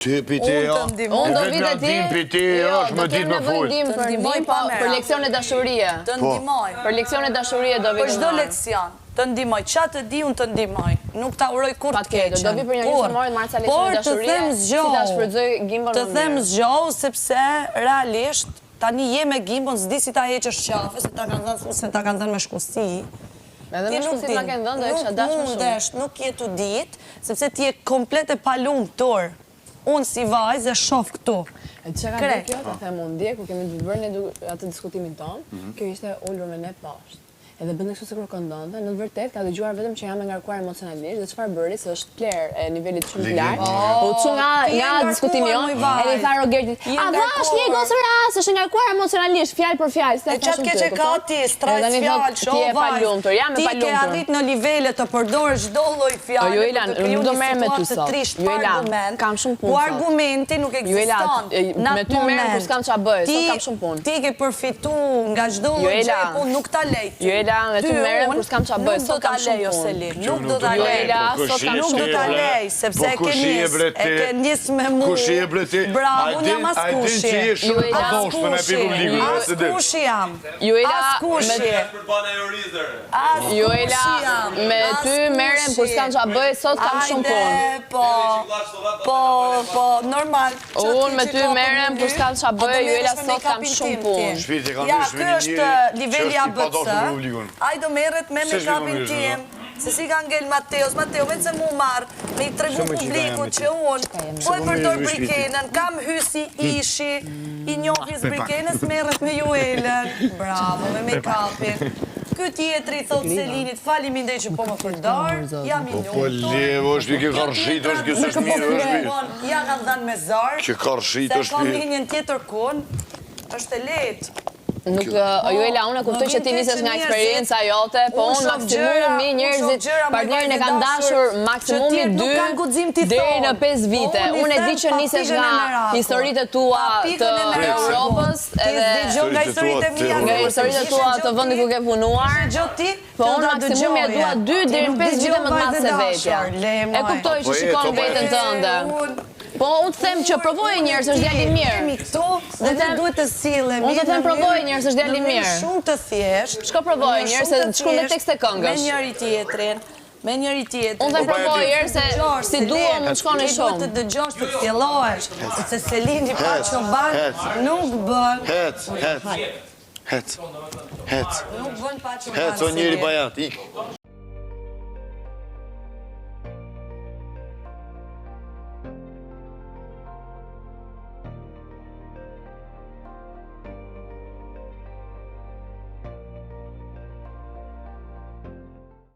Ty piti jo, Unë do vite ti, piti është më ditë më full. Të ndimoj për leksion e dashurie. Të ndimoj. Për leksion e dashurie do vi Për çdo leksion. Të ndimoj, qa të di unë të ndimoj. Nuk ta uroj kur të keqen. Do vi për një njështë marrë marca leksion e dashurie, si ta shfrytëzoj gimbon të them zgjohë, sepse realisht tani je me gimbon, s'di si ta heqësh qafe, se ta kanë dhënë me shkusti. Edhe me shkusit ma kënë dhënë, do e kësha dash më shumë. Nuk je të ditë, sepse ti je komplet e palum tërë. Unë si vajzë e shof këtu. E që ka dhe kjo, të themë unë dje, ku kemi të bërë atë diskutimin tonë, kjo ishte ullur me ne pashtë. Edhe bëndë kështu se kur këndonte, në të vërtet ka dëgjuar vetëm që jam e ngarkuar emocionalisht dhe çfarë bëri se është player e nivelit shumë të lartë. U çu nga diskutimi jon, edhe i tha Rogertit, "A vash një gocë rast, është e ngarkuar emocionalisht, fjalë për fjalë." E çat keq e ka ti, strajt fjalë, ti je palumtur, jam e palumtur. Ti ke arrit në nivele të përdorësh çdo lloj fjale. Jo Elan, nuk do merrem me ty sot. Jo Elan, kam shumë punë. Po argumenti nuk ekziston. Me ty merrem kur s'kam ç'a bëj, sot kam shumë punë. Ti ke përfituar nga çdo lloj gjë, po nuk ta lej. Me ty merrem kur s'kam ç'a bëj, sot kam shumë punë. Nuk do ta lej. Nuk do ta lej, sepse e ke nis me mua. Kushi e bre ti? Bravo, unë jam as kushi. Ti je shumë e përdoshme në publikun. As kushi jam. As kushi. Me ty merrem kur s'kam ç'a bëj, sot kam shumë punë. Po, normal. Unë me ty merrem kur s'kam ç'a bëj, Juela sot kam shumë punë. Ja, ky është niveli ABC. Ai do merret me make-upin tim. Se si ka ngel Mateos, vetë se mu marrë, me i tregu publiku që unë, po e përdor brikenën, kam hysi ishi, i njohis brikenës, merret me Juelën. Bravo, me make-upin. Ky tjetri, thot Selinit, falimindej që po më përdor, jam i njohur. Po levo, është kjo karshit, është kjo s'është mirë, është mirë. Ja kanë dhënë me zor, Kjo karshit, se është kam mirë. linjën tjetër kun, është e letë. Nuk, Juela, unë e kuptoj që ti nisesh nga eksperienca jote, po unë maksimumi njerëzit, partnerin e kanë dashur maksimumi 2 deri në 5 vite. Unë e di që nisesh nga historitë tua të Europës, edhe nga historitë tua të vendit ku ke punuar, po unë maksimumi e dua 2 deri në 5 vite më të madh se vetja. E kuptoj që shikon veten tënde. Po unë të them që provoj njerëz, është djalë i mirë. Kemi këtu dhe ne duhet të sillemi. Unë të them provoj njerëz, është djalë i mirë. Shumë të thjesht. Shko provoj njerëz, se shkruaj me tekste këngësh. Me njëri tjetrin. Unë të provoj njerëz se si duam mund shkoni shumë. Ti duhet të dëgjosh të fjellohesh, se Selini pa çoban nuk bën. Hec. Nuk bën pa çoban. Hec, o njeri bajat, ik.